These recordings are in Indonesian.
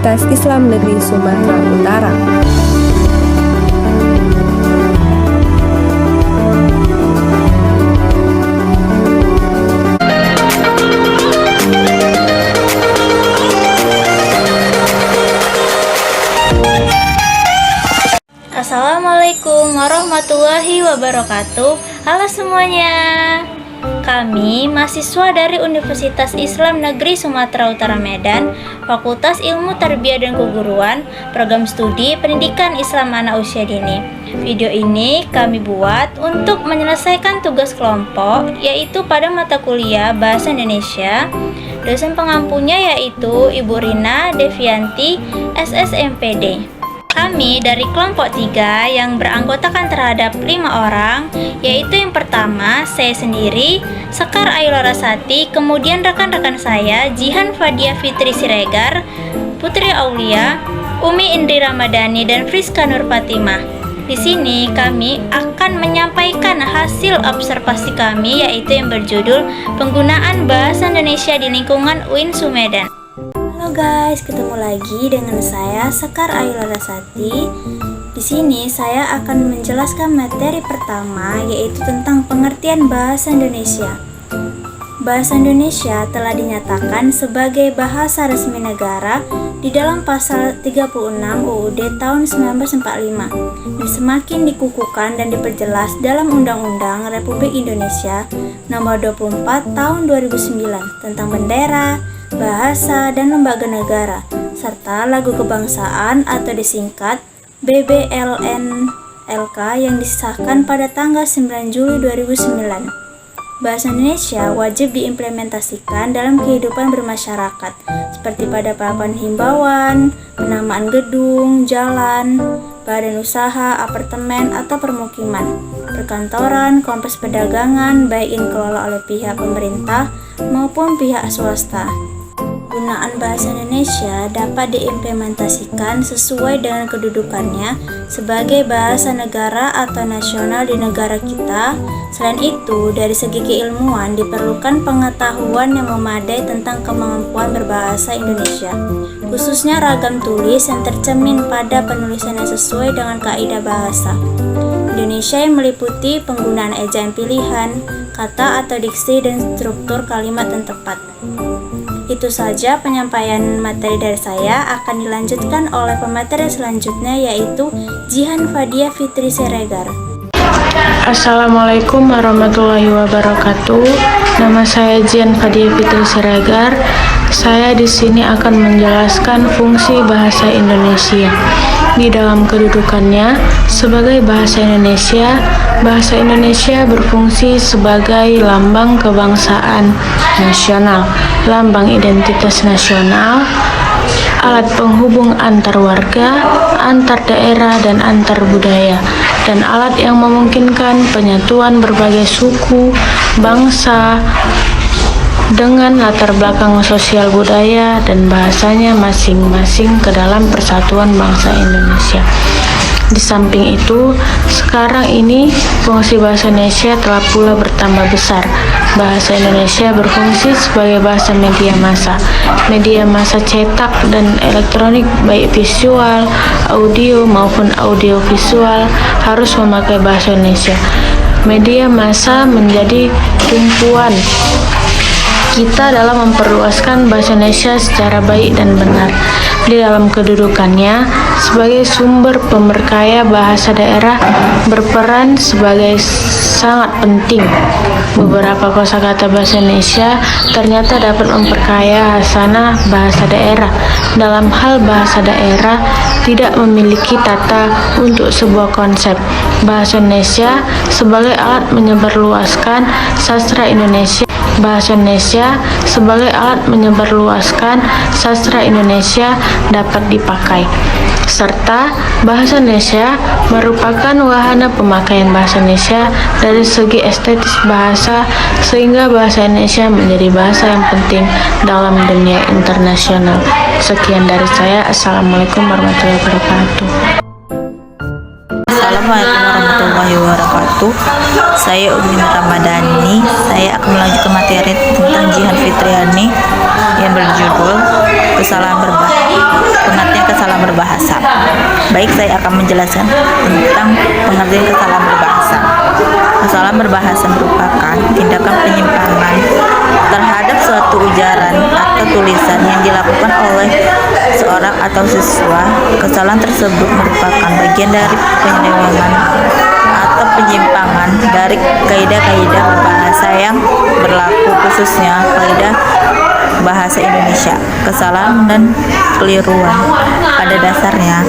Universitas Islam Negeri Sumatera Utara. Assalamualaikum warahmatullahi wabarakatuh. Halo semuanya. Kami mahasiswa dari Universitas Islam Negeri Sumatera Utara Medan, Fakultas Ilmu Tarbiyah dan Keguruan, Program Studi Pendidikan Islam Anak Usia Dini. Video ini kami buat untuk menyelesaikan tugas kelompok, yaitu pada mata kuliah Bahasa Indonesia. Dosen pengampunya yaitu Ibu Rina Devianti, SSMPD. Kami dari kelompok 3 yang beranggotakan terhadap 5 orang, yaitu yang pertama saya sendiri, Sekar Ayu Larasati, kemudian rekan-rekan saya Jihan Fadia Fitri Siregar, Putri Aulia, Umi Indri Ramadhani, dan Friska Nur Fatimah. Di sini kami akan menyampaikan hasil observasi kami, yaitu yang berjudul Penggunaan Bahasa Indonesia di Lingkungan UIN Sumedan. Halo guys, ketemu lagi dengan saya Sekar Ayu Larasati. Di sini saya akan menjelaskan materi pertama, yaitu tentang pengertian bahasa Indonesia. Bahasa Indonesia telah dinyatakan sebagai bahasa resmi negara di dalam pasal 36 UUD tahun 1945 dan semakin dikukuhkan dan diperjelas dalam Undang-Undang Republik Indonesia Nomor 24 Tahun 2009 tentang bendera, bahasa, dan lembaga negara, serta lagu kebangsaan atau disingkat BBLNLK yang disahkan pada tanggal 9 Juli 2009. Bahasa Indonesia wajib diimplementasikan dalam kehidupan bermasyarakat, seperti pada papan himbauan, penamaan gedung, jalan, badan usaha, apartemen atau permukiman, perkantoran, kompleks perdagangan, baik yang dikelola oleh pihak pemerintah maupun pihak swasta. Penggunaan bahasa Indonesia dapat diimplementasikan sesuai dengan kedudukannya sebagai bahasa negara atau nasional di negara kita. Selain itu, dari segi keilmuan diperlukan pengetahuan yang memadai tentang kemampuan berbahasa Indonesia, khususnya ragam tulis yang tercermin pada penulisan yang sesuai dengan kaidah bahasa Indonesia yang meliputi penggunaan ejaan pilihan, kata atau diksi, dan struktur kalimat yang tepat. Itu saja penyampaian materi dari saya. Akan dilanjutkan oleh pemateri selanjutnya, yaitu Jihan Fadia Fitri Siregar. Assalamualaikum warahmatullahi wabarakatuh. Nama saya Jihan Fadia Fitri Siregar. Saya di sini akan menjelaskan fungsi bahasa Indonesia. Di dalam kedudukannya sebagai bahasa Indonesia berfungsi sebagai lambang kebangsaan nasional, lambang identitas nasional, alat penghubung antar warga, antar daerah, dan antar budaya, dan alat yang memungkinkan penyatuan berbagai suku, bangsa, dengan latar belakang sosial budaya dan bahasanya masing-masing ke dalam persatuan bangsa Indonesia. Di samping itu, sekarang ini fungsi bahasa Indonesia telah pula bertambah besar. Bahasa Indonesia berfungsi sebagai bahasa media massa cetak dan elektronik, baik visual, audio maupun audiovisual harus memakai bahasa Indonesia. Media massa menjadi tumpuan kita dalam memperluaskan bahasa Indonesia secara baik dan benar. Di dalam kedudukannya sebagai sumber pemberkaya bahasa daerah berperan sebagai sangat penting. Beberapa kosakata bahasa Indonesia ternyata dapat memperkaya hasanah bahasa daerah. Dalam hal bahasa daerah tidak memiliki tata untuk sebuah konsep. Bahasa Indonesia sebagai alat menyebarluaskan sastra Indonesia. Bahasa Indonesia sebagai alat menyebarluaskan sastra Indonesia dapat dipakai, serta bahasa Indonesia merupakan wahana pemakaian bahasa Indonesia dari segi estetis bahasa, sehingga bahasa Indonesia menjadi bahasa yang penting dalam dunia internasional. Sekian dari saya. Assalamualaikum warahmatullahi wabarakatuh. Assalamualaikum warahmatullahi wabarakatuh. Saya Umi Ramadhani. Saya akan melanjutkan materi tentang Jihan Fitriani, yang berjudul pengertian kesalahan berbahasa. Baik, saya akan menjelaskan tentang pengertian kesalahan berbahasa. Kesalahan berbahasa merupakan tindakan penyimpangan terhadap suatu ujaran atau tulisan yang dilakukan oleh seorang atau siswa. Kesalahan tersebut merupakan bagian dari penyelewengan atau penyimpangan dari kaidah-kaidah bahasa yang berlaku, khususnya kaidah bahasa Indonesia. Kesalahan dan keliruan pada dasarnya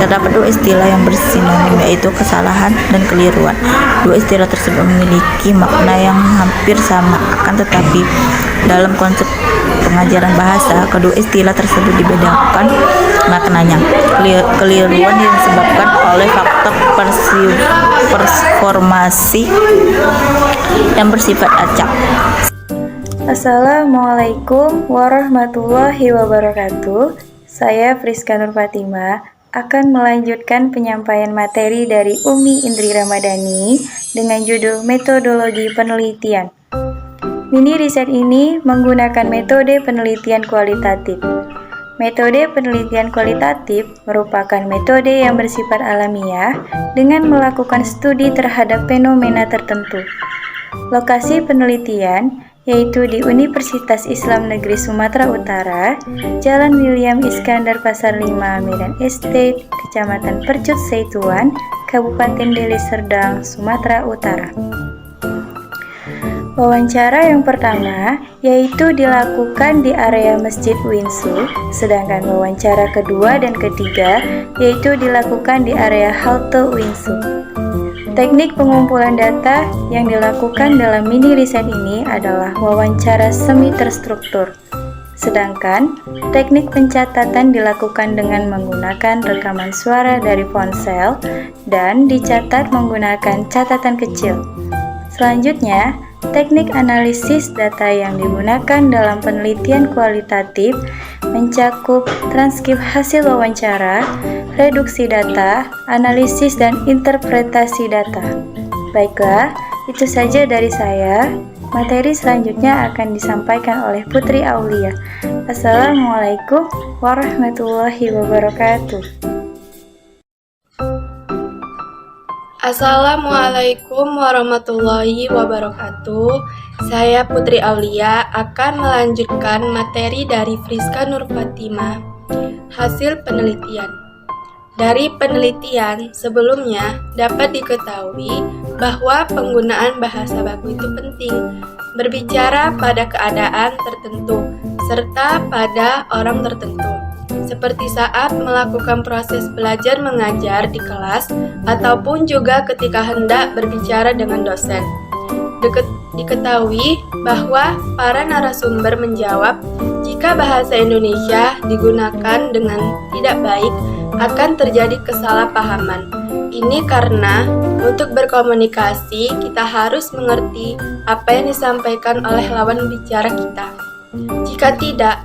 terdapat dua istilah yang bersinonim, yaitu kesalahan dan keliruan. Dua istilah tersebut memiliki makna yang hampir sama, akan tetapi dalam konsep pengajaran bahasa, kedua istilah tersebut dibedakan maknanya. Keliruan disebabkan oleh faktor performasi yang bersifat acak. Assalamualaikum warahmatullahi wabarakatuh. Saya Friska Nur Fatima akan melanjutkan penyampaian materi dari Umi Indri Ramadhani dengan judul Metodologi Penelitian. Mini riset ini menggunakan metode penelitian kualitatif. Metode penelitian kualitatif merupakan metode yang bersifat alamiah dengan melakukan studi terhadap fenomena tertentu. Lokasi penelitian yaitu di Universitas Islam Negeri Sumatera Utara, Jalan William Iskandar Pasar 5, Medan Estate, Kecamatan Percut Seituan, Kabupaten Deli Serdang, Sumatera Utara. Wawancara yang pertama yaitu dilakukan di area Masjid Winsu, sedangkan wawancara kedua dan ketiga yaitu dilakukan di area halte Winsu. Teknik pengumpulan data yang dilakukan dalam mini riset ini adalah wawancara semi terstruktur. Sedangkan teknik pencatatan dilakukan dengan menggunakan rekaman suara dari ponsel dan dicatat menggunakan catatan kecil. Selanjutnya, teknik analisis data yang digunakan dalam penelitian kualitatif mencakup transkrip hasil wawancara, reduksi data, analisis, dan interpretasi data. Baiklah, itu saja dari saya. Materi selanjutnya akan disampaikan oleh Putri Aulia. Assalamualaikum warahmatullahi wabarakatuh. Assalamualaikum warahmatullahi wabarakatuh. Saya Putri Aulia akan melanjutkan materi dari Friska Nur Fatima. Hasil penelitian. Dari penelitian sebelumnya dapat diketahui bahwa penggunaan bahasa baku itu penting, berbicara pada keadaan tertentu serta pada orang tertentu, seperti saat melakukan proses belajar mengajar di kelas ataupun juga ketika hendak berbicara dengan dosen. Diketahui bahwa para narasumber menjawab jika bahasa Indonesia digunakan dengan tidak baik akan terjadi kesalahpahaman. Ini karena untuk berkomunikasi kita harus mengerti apa yang disampaikan oleh lawan bicara kita. Jika tidak,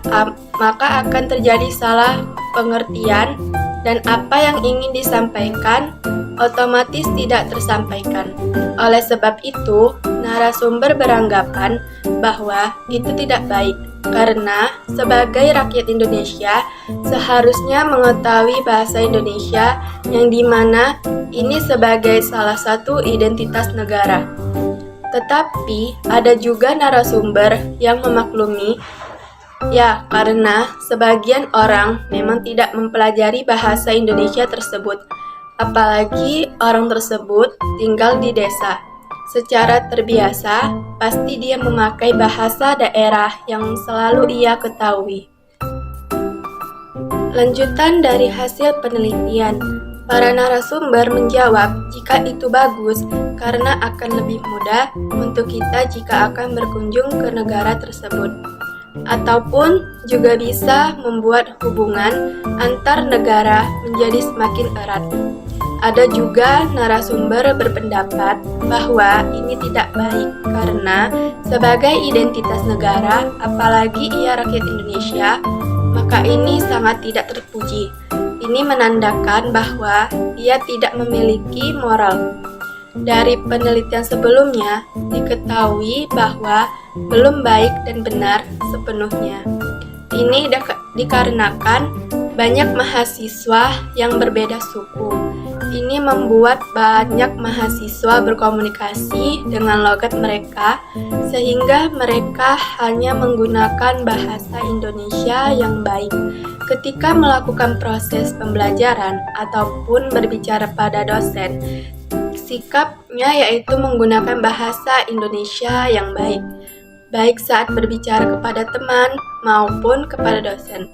maka akan terjadi salah pengertian dan apa yang ingin disampaikan otomatis tidak tersampaikan. Oleh sebab itu, narasumber beranggapan bahwa itu tidak baik karena sebagai rakyat Indonesia seharusnya mengetahui bahasa Indonesia yang dimana ini sebagai salah satu identitas negara. Tetapi ada juga narasumber yang memaklumi, ya karena sebagian orang memang tidak mempelajari bahasa Indonesia tersebut, apalagi orang tersebut tinggal di desa. Secara terbiasa, pasti dia memakai bahasa daerah yang selalu ia ketahui. Lanjutan dari hasil penelitian, para narasumber menjawab jika itu bagus karena akan lebih mudah untuk kita jika akan berkunjung ke negara tersebut, ataupun juga bisa membuat hubungan antar negara menjadi semakin erat. Ada juga narasumber berpendapat bahwa ini tidak baik karena sebagai identitas negara, apalagi ia rakyat Indonesia, maka ini sangat tidak terpuji. Ini menandakan bahwa ia tidak memiliki moral. Dari penelitian sebelumnya, diketahui bahwa belum baik dan benar sepenuhnya. ini dikarenakan banyak mahasiswa yang berbeda suku. Ini membuat banyak mahasiswa berkomunikasi dengan logat mereka, sehingga mereka hanya menggunakan bahasa Indonesia yang baik ketika melakukan proses pembelajaran ataupun berbicara pada dosen. Sikapnya yaitu menggunakan bahasa Indonesia yang baik, baik saat berbicara kepada teman maupun kepada dosen.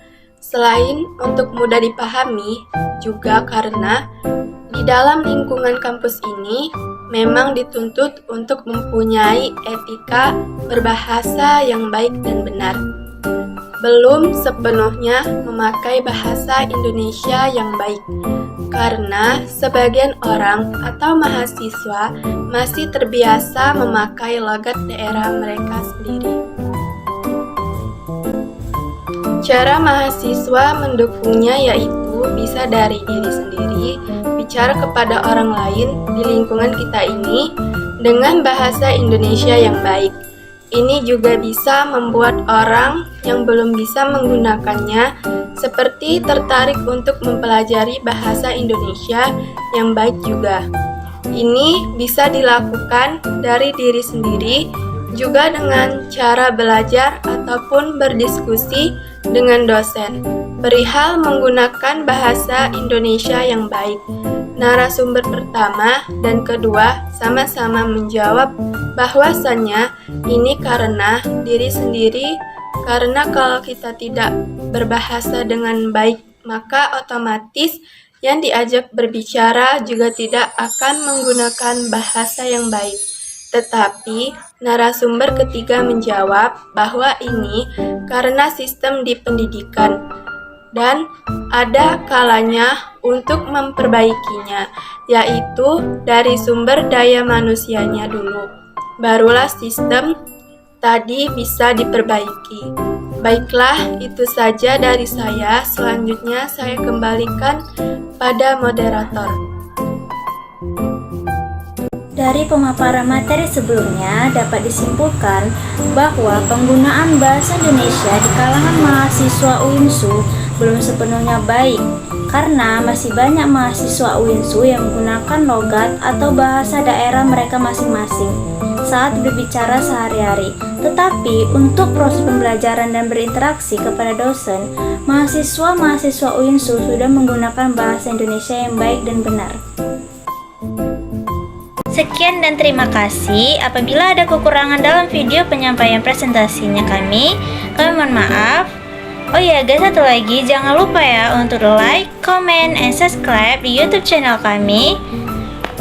Selain untuk mudah dipahami, juga karena di dalam lingkungan kampus ini memang dituntut untuk mempunyai etika berbahasa yang baik dan benar. Belum sepenuhnya memakai bahasa Indonesia yang baik, karena sebagian orang atau mahasiswa masih terbiasa memakai logat daerah mereka sendiri. Cara mahasiswa mendukungnya yaitu bisa dari diri sendiri, bicara kepada orang lain di lingkungan kita ini dengan bahasa Indonesia yang baik. Ini juga bisa membuat orang yang belum bisa menggunakannya seperti tertarik untuk mempelajari bahasa Indonesia yang baik juga. Ini bisa dilakukan dari diri sendiri, juga dengan cara belajar ataupun berdiskusi dengan dosen perihal menggunakan bahasa Indonesia yang baik. Narasumber pertama dan kedua sama-sama menjawab bahwasannya ini karena diri sendiri, karena kalau kita tidak berbahasa dengan baik, maka otomatis yang diajak berbicara juga tidak akan menggunakan bahasa yang baik. Tetapi narasumber ketiga menjawab bahwa ini karena sistem di pendidikan dan ada kalanya untuk memperbaikinya, yaitu dari sumber daya manusianya dulu. Barulah sistem tadi bisa diperbaiki. Baiklah, itu saja dari saya. Selanjutnya saya kembalikan pada moderator. Dari pemaparan materi sebelumnya dapat disimpulkan bahwa penggunaan bahasa Indonesia di kalangan mahasiswa UINSU belum sepenuhnya baik karena masih banyak mahasiswa UINSU yang menggunakan logat atau bahasa daerah mereka masing-masing saat berbicara sehari-hari. Tetapi untuk proses pembelajaran dan berinteraksi kepada dosen, mahasiswa UINSU sudah menggunakan bahasa Indonesia yang baik dan benar. Sekian dan terima kasih. Apabila ada kekurangan dalam video penyampaian presentasinya kami mohon maaf. Oh ya guys, satu lagi, jangan lupa ya untuk like, comment, and subscribe di YouTube channel kami.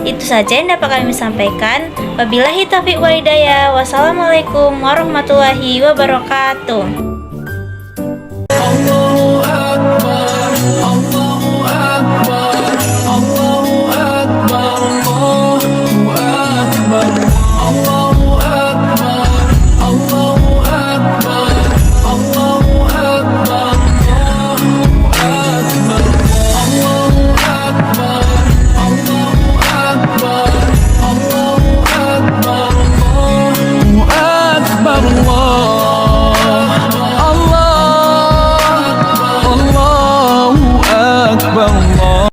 Itu saja yang dapat kami sampaikan. Wabillahi taufiq wal hidayah. Wassalamualaikum warahmatullahi wabarakatuh.